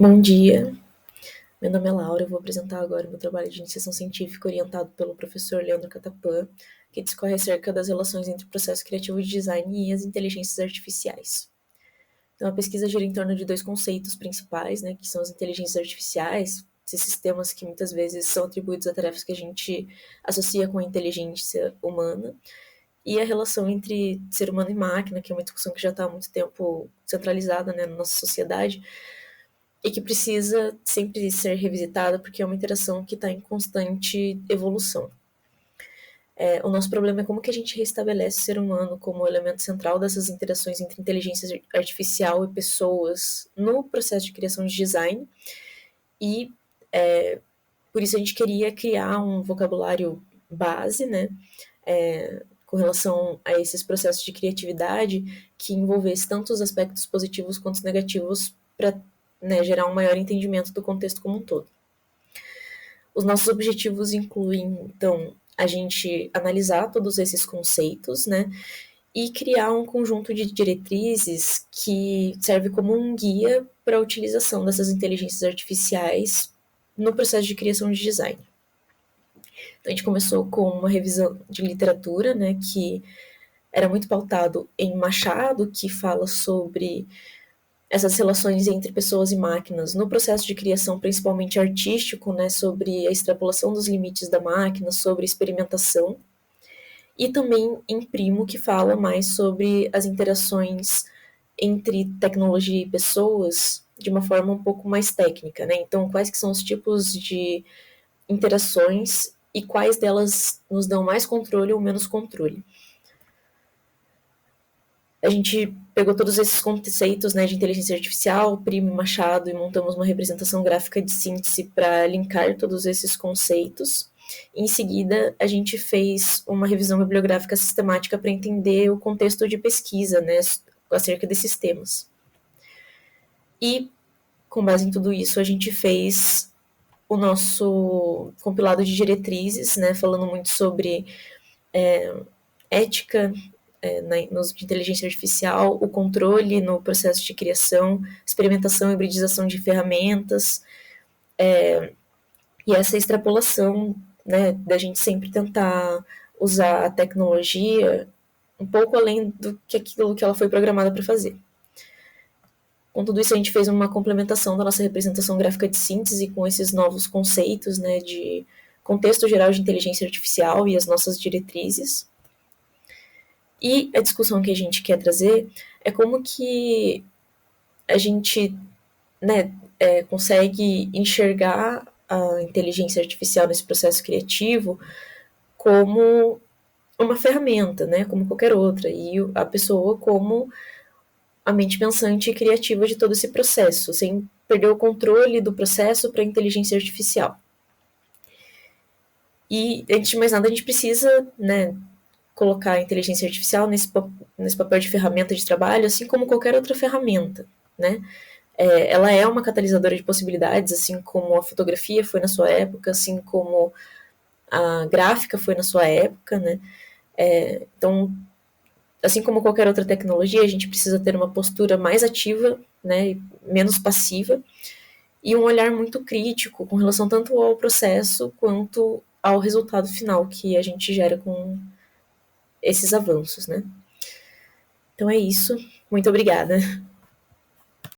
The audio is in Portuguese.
Bom dia, meu nome é Laura, eu vou apresentar agora meu trabalho de iniciação científica orientado pelo professor Leandro Catapan, que discorre acerca das relações entre o processo criativo de design e as inteligências artificiais. Então, a pesquisa gira em torno de dois conceitos principais, que são as inteligências artificiais, esses sistemas que muitas vezes são atribuídos a tarefas que a gente associa com a inteligência humana, e a relação entre ser humano e máquina, que é uma discussão que já está há muito tempo centralizada, na nossa sociedade, e que precisa sempre ser revisitada porque é uma interação que está em constante evolução. O nosso problema é como que a gente restabelece o ser humano como elemento central dessas interações entre inteligência artificial e pessoas no processo de criação de design, e por isso a gente queria criar um vocabulário base, com relação a esses processos de criatividade que envolvesse tanto os aspectos positivos quanto os negativos para gerar um maior entendimento do contexto como um todo. Os nossos objetivos incluem, então, a gente analisar todos esses conceitos, e criar um conjunto de diretrizes que serve como um guia para a utilização dessas inteligências artificiais no processo de criação de design. Então, a gente começou com uma revisão de literatura, que era muito pautado em Machado, que fala sobre essas relações entre pessoas e máquinas no processo de criação, principalmente artístico, sobre a extrapolação dos limites da máquina, sobre experimentação, e também em Primo, que fala mais sobre as interações entre tecnologia e pessoas de uma forma um pouco mais técnica, Então, quais que são os tipos de interações e quais delas nos dão mais controle ou menos controle. A gente pegou todos esses conceitos de inteligência artificial, Primo e Machado, e montamos uma representação gráfica de síntese para linkar todos esses conceitos. Em seguida, a gente fez uma revisão bibliográfica sistemática para entender o contexto de pesquisa acerca desses temas. E, com base em tudo isso, a gente fez o nosso compilado de diretrizes, falando muito sobre ética, de inteligência artificial, o controle no processo de criação, experimentação e hibridização de ferramentas, e essa extrapolação, da gente sempre tentar usar a tecnologia um pouco além do que aquilo que ela foi programada para fazer. Com tudo isso, a gente fez uma complementação da nossa representação gráfica de síntese com esses novos conceitos, de contexto geral de inteligência artificial e as nossas diretrizes. E a discussão que a gente quer trazer é como que a gente consegue enxergar a inteligência artificial nesse processo criativo como uma ferramenta, como qualquer outra, e a pessoa como a mente pensante e criativa de todo esse processo, sem perder o controle do processo para a inteligência artificial. E, antes de mais nada, a gente precisa, colocar a inteligência artificial nesse papel de ferramenta de trabalho, assim como qualquer outra ferramenta, ela é uma catalisadora de possibilidades, assim como a fotografia foi na sua época, assim como a gráfica foi na sua época, então, assim como qualquer outra tecnologia, a gente precisa ter uma postura mais ativa, menos passiva, e um olhar muito crítico com relação tanto ao processo quanto ao resultado final que a gente gera com esses avanços, Então é isso. Muito obrigada.